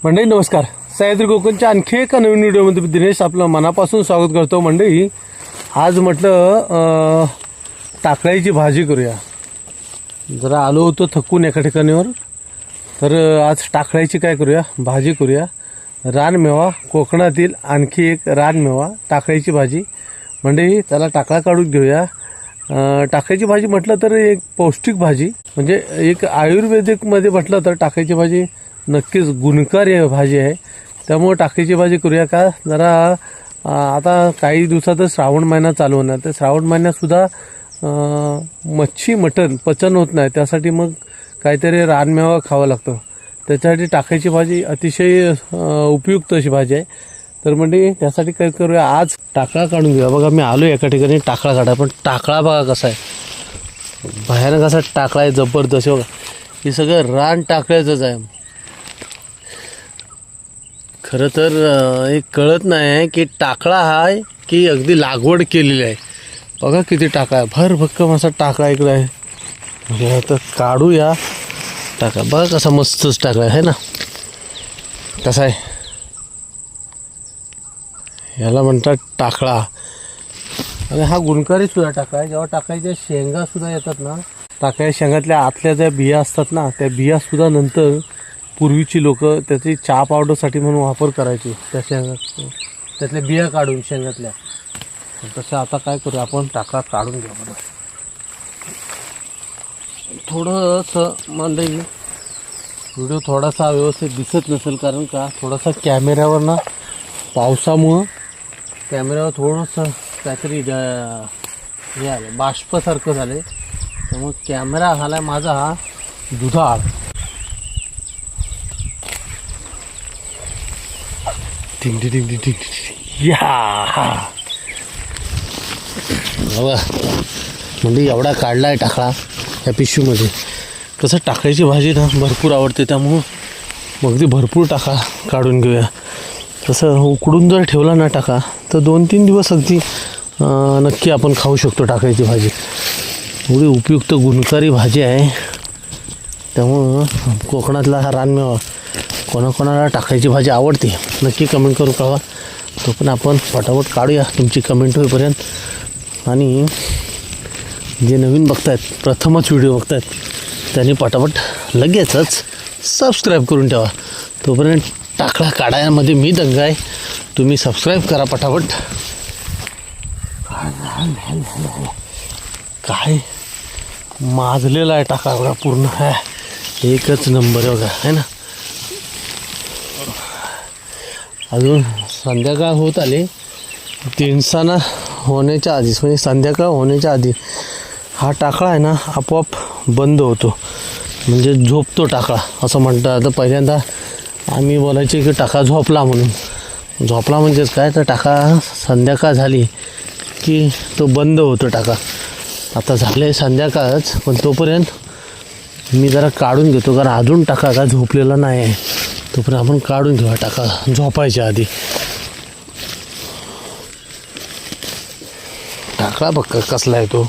मंडळी नमस्कार. सह्याद्री कोकणच्या आणखी एका नवीन व्हिडिओमध्ये दिनेश आपलं मनापासून स्वागत करतो. मंडळी आज म्हटलं टाकळ्याची भाजी करूया. जरा आलो होतो थकून एका ठिकाणीवर, तर आज टाकळ्याची काय करूया, भाजी करूया. रानमेवा, कोकणातील आणखी एक रानमेवा, टाकळ्याची भाजी. मंडळी त्याला टाकळा काढून घेऊया. टाकळ्याची भाजी म्हटलं तर एक पौष्टिक भाजी, म्हणजे एक आयुर्वेदिकमध्ये म्हटलं तर टाकळ्याची भाजी नक्कीच गुणकारी भाजी आहे. त्यामुळे टाकळ्याची भाजी करूया का. जरा आता काही दिवसातच श्रावण महिना चालू होणार, तर श्रावण महिन्यातसुद्धा मच्छी मटण पचन होत नाही, त्यासाठी मग काहीतरी रानमेवा खावं लागतं. त्याच्यासाठी टाकळ्याची भाजी अतिशय उपयुक्त अशी भाजी आहे. तर म्हणजे त्यासाठी काय करूया, आज टाकळा काढून घेऊया. बघा मी आलो एका ठिकाणी टाकळा काढा, पण टाकळा बघा कसा आहे, भयानक असा टाकळा आहे, जबरदस्त. बघा हे सगळं रान टाकळ्याचंच आहे. खरं तर एक कळत नाही आहे की टाकळा आहे की अगदी लागवड केलेली आहे. बघा किती टाकळा आहे, भरभक्कम असा टाकळा इकडे आहे. म्हणजे आता काढूया टाकळा. बघा कसा मस्तच टाकळा आहे ना, कसा आहे, याला म्हणतात टाकळा. आणि हा गुणकारी सुद्धा टाकळा आहे. जेव्हा टाकळ्याच्या शेंगासुद्धा येतात ना, टाकळ्याच्या शेंगातल्या आतल्या ज्या बिया असतात ना, त्या बियासुद्धा नंतर पूर्वीची लोक त्याची चहा पावडरसाठी म्हणून वापर करायची. त्या शेंगा त्यातल्या बिया काढून शेंगातल्या. तसं आता काय करू, आपण टाकळा काढून घ्या. बरं थोडंसं मंडळी व्हिडिओ थोडासा व्यवस्थित दिसत नसेल, कारण का थोडासा कॅमेऱ्यावर ना पावसामुळं कॅमेऱ्यावर थोडंसं काहीतरी हे आलं, बाष्पासारखं झालं. त्यामुळे कॅमेरा झाला माझा हा दुधाळ. टिंग टिंग टिंग टिंग या बघा म्हणजे एवढा काढला आहे टाकळा या पिशवीमध्ये. कसं टाकळ्याची भाजी ना भरपूर आवडते, त्यामुळं अगदी भरपूर टाका काढून घेऊया. तसं उकडून जर ठेवला ना टाका, तर 2-3 दिवस अगदी नक्की आपण खाऊ शकतो टाकळ्याची भाजी. एवढी उपयुक्त गुणकारी भाजी आहे. त्यामुळं कोकणातला हा रानमेवा कोणाकोणाला टाकळ्याची भाजी आवडते नक्की कमेंट करू कळवा. तो पण आपण पटापट काढूया तुमची कमेंट होईपर्यंत. आणि जे नवीन बघतायत, प्रथमच व्हिडिओ बघतायत, त्यांनी पटापट लगेचच सबस्क्राईब करून ठेवा. तोपर्यंत टाकळा काढायमध्ये मी दंग आहे, तुम्ही सबस्क्राईब करा पटापट. काय माजलेला आहे टाका बघा पूर्ण, आहे एकच नंबर बघा आहे ना. अजून संध्याकाळ होत आले, तिणसाना होण्याच्या आधीच, म्हणजे संध्याकाळ होण्याच्या आधी हा टाकळा आहे ना आपोआप बंद होतो, म्हणजे झोपतो टाकळा असं म्हणतात. आता पहिल्यांदा आम्ही बोलायचे की टाका झोपला म्हणून. झोपला म्हणजेच काय, तर टाका संध्याकाळ झाली की तो बंद होतो टाका. आता झाले संध्याकाळच, पण तोपर्यंत मी जरा काढून घेतो, कारण अजून टाका का झोपलेला नाही आहे. तोपर्यंत आपण काढून घेऊया टाका झोपायच्या आधी. टाकळा बघ कसला आहे तो.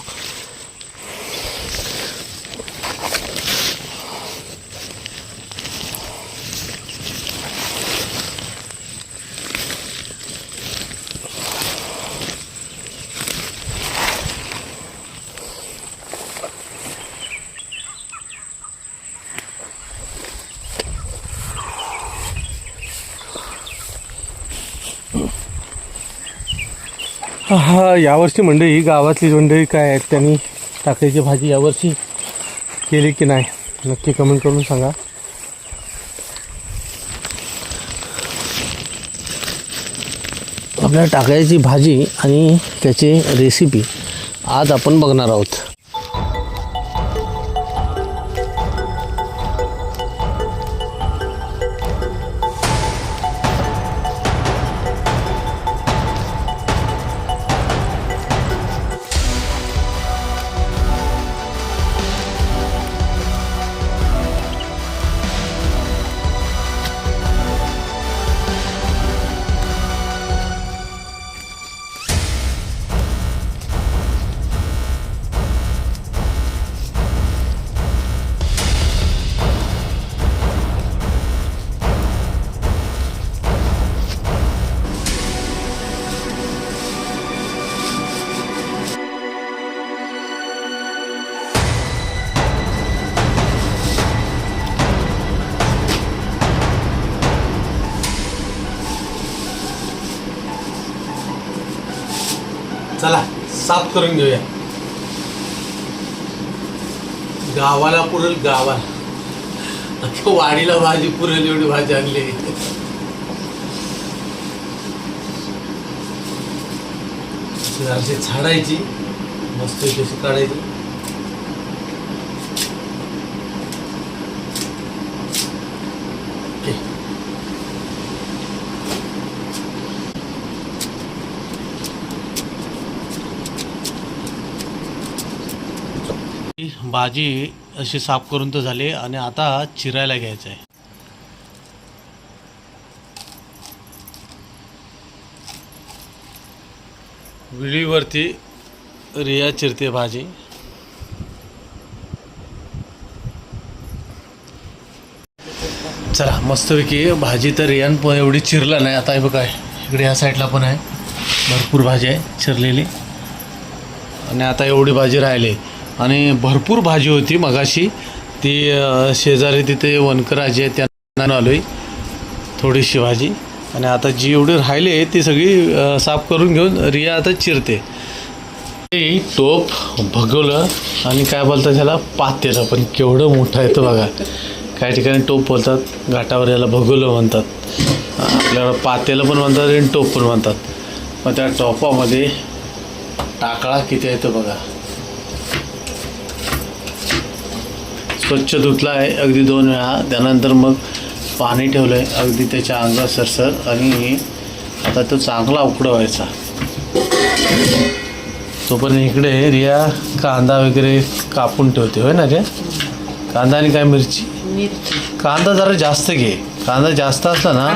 हा यावर्षी मंडळी गावातली मंडळी काय आहेत, त्यांनी टाकळ्याची भाजी यावर्षी केली की नाही नक्की कमेंट करून सांगा. आपल्या टाकळ्याची भाजी आणि त्याची रेसिपी आज आपण बघणार आहोत. चला साफ करून घेऊया. गावाला पुरेल, गावाला अख्ख्या वाडीला भाजी पुरेल एवढी भाजी आणली. अशी झाडायची मस्त कशी काढायची. भाजी अशी साफ करून तर झाली आणि आता चिरायला घ्यायचं आहे. विळीवरती रिया चिरते भाजी. चला मस्तपैकी भाजी तर रियान पण एवढी चिरला नाही. आता हे बघा इकडे ह्या साईडला पण आहे भरपूर भाजी आहे चिरलेली. आणि आता एवढी भाजी राहिली आणि भरपूर भाजी होती मगाशी ती शेजारी तिथे वनकर आजी आहे त्यांना आलोय थोडीशी भाजी. आणि आता जी एवढी राहिली आहे ती सगळी साफ करून घेऊन रिया आता चिरते. टोप भगवलं आणि काय बोलतात त्याला पातेलं, पण केवढं मोठं आहे तो बघा. काही ठिकाणी टोप बोलतात, घाटावर याला भगवलं म्हणतात, आपल्याला पातेलं पण म्हणतात आणि टोप पण म्हणतात. मग त्या टोपामध्ये टाकळा किती आहे तो बघा. स्वच्छ धुतला आहे अगदी 2 वेळा. त्यानंतर मग पाणी ठेवलं आहे अगदी त्याच्या अंगात सरसर. आणि आता तो चांगला उकडवायचा. तोपर्यंत इकडे रिया कांदा वगैरे कापून ठेवते. होय ना रे? कांदा आणि काय मिरची. कांदा जरा जास्त घे. कांदा जास्त असला ना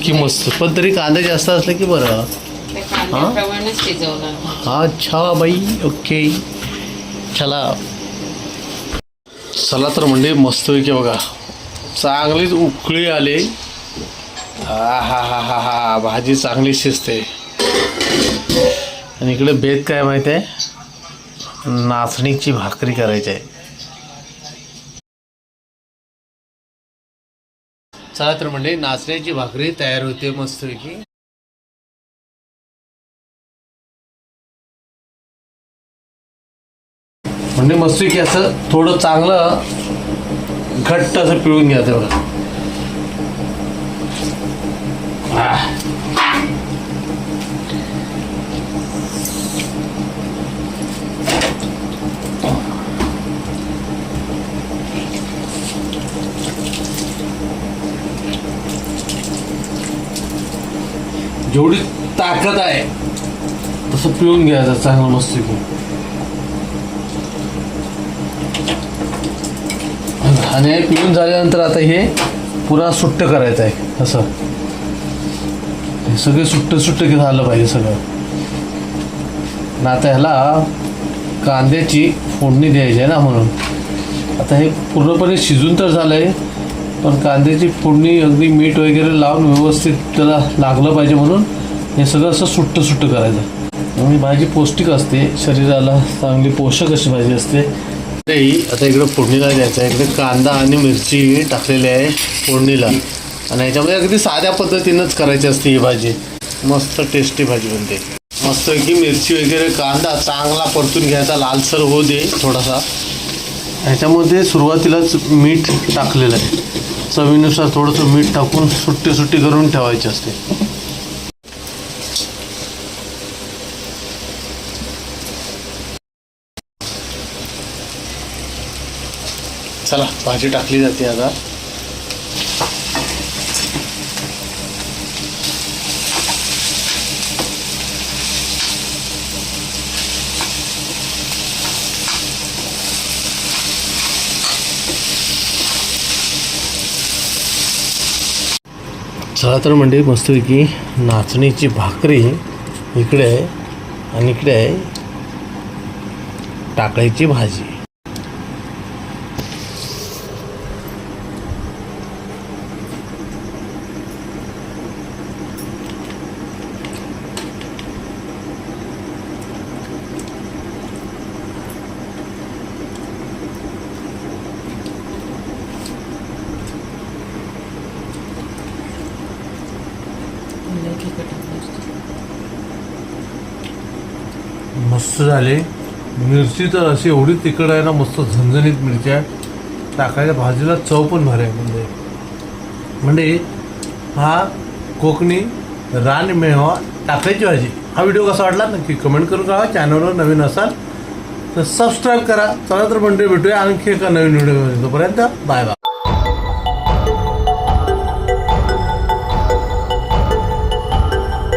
की मस्त, पण तरी कांदा जास्त असला की बरं. अच्छा बाई, ओके चला. चला तर म्हणजे मस्तपैकी बघा चांगलीच उकळी आली. हा हा हा हा हा भाजी चांगली शिजते. आणि इकडे बेत काय माहिती आहे, नाचणीची भाकरी करायची आहे. चला तर म्हणजे नाचण्याची भाकरी तयार होते मस्तपैकी. म्हणजे मस्तपैकी असं थोडं चांगलं घट्ट असं पिळून घ्या तेवढं. जेवढी ताकद आहे तसं पिळून घ्यायचं चांगलं मस्तपैकी. आणि पिळून झाल्यानंतर आता हे पुरा सुट्ट करायचं आहे. असं हे सगळे सुट्ट सुट्ट झालं पाहिजे सगळं. आणि आता ह्याला कांद्याची फोडणी द्यायची आहे ना, म्हणून आता हे पूर्णपणे शिजून तर झालं आहे, पण कांद्याची फोडणी अगदी मीठ वगैरे लावून व्यवस्थित त्याला लागलं पाहिजे म्हणून हे सगळं असं सुट्ट सुट्ट करायचं. आणि भाजी पौष्टिक असते, शरीराला चांगली पोषक अशी भाजी असते. आता इकडे फोडणीला द्यायचं आहे. इकडे कांदा आणि मिरची टाकलेली आहे फोडणीला. आणि ह्याच्यामध्ये अगदी साध्या पद्धतीनंच करायची असते ही भाजी. मस्त टेस्टी भाजी बनते. मस्तपैकी मिरची वगैरे कांदा चांगला परतून घ्यायचा, लालसर होऊ दे थोडासा. ह्याच्यामध्ये सुरुवातीलाच मीठ टाकलेलं आहे. चवीनुसार थोडंसं मीठ टाकून सुट्टी सुट्टी करून ठेवायची असते. चला भाजी टाकली जाते आता. चला तर म्हणजे मस्तपैकी नाचणीची भाकरी इकडे आहे आणि इकडे आहे टाकळीची भाजी. मस्त झाले. मिरची तर अशी एवढी तिखट आहे ना, मस्त झणझणीत मिरची आहे. टाकायच्या भाजीला चव पण भारी आहे. म्हणजे हा कोकणी रानमेवा टाकायची भाजी. हा व्हिडिओ कसा वाटला नक्की कमेंट करून कळवा. चॅनलवर नवीन असाल तर सबस्क्राईब करा. चला तर मंडळी, भेटूया आणखी एका नवीन व्हिडिओमध्ये. तोपर्यंत बाय बाय.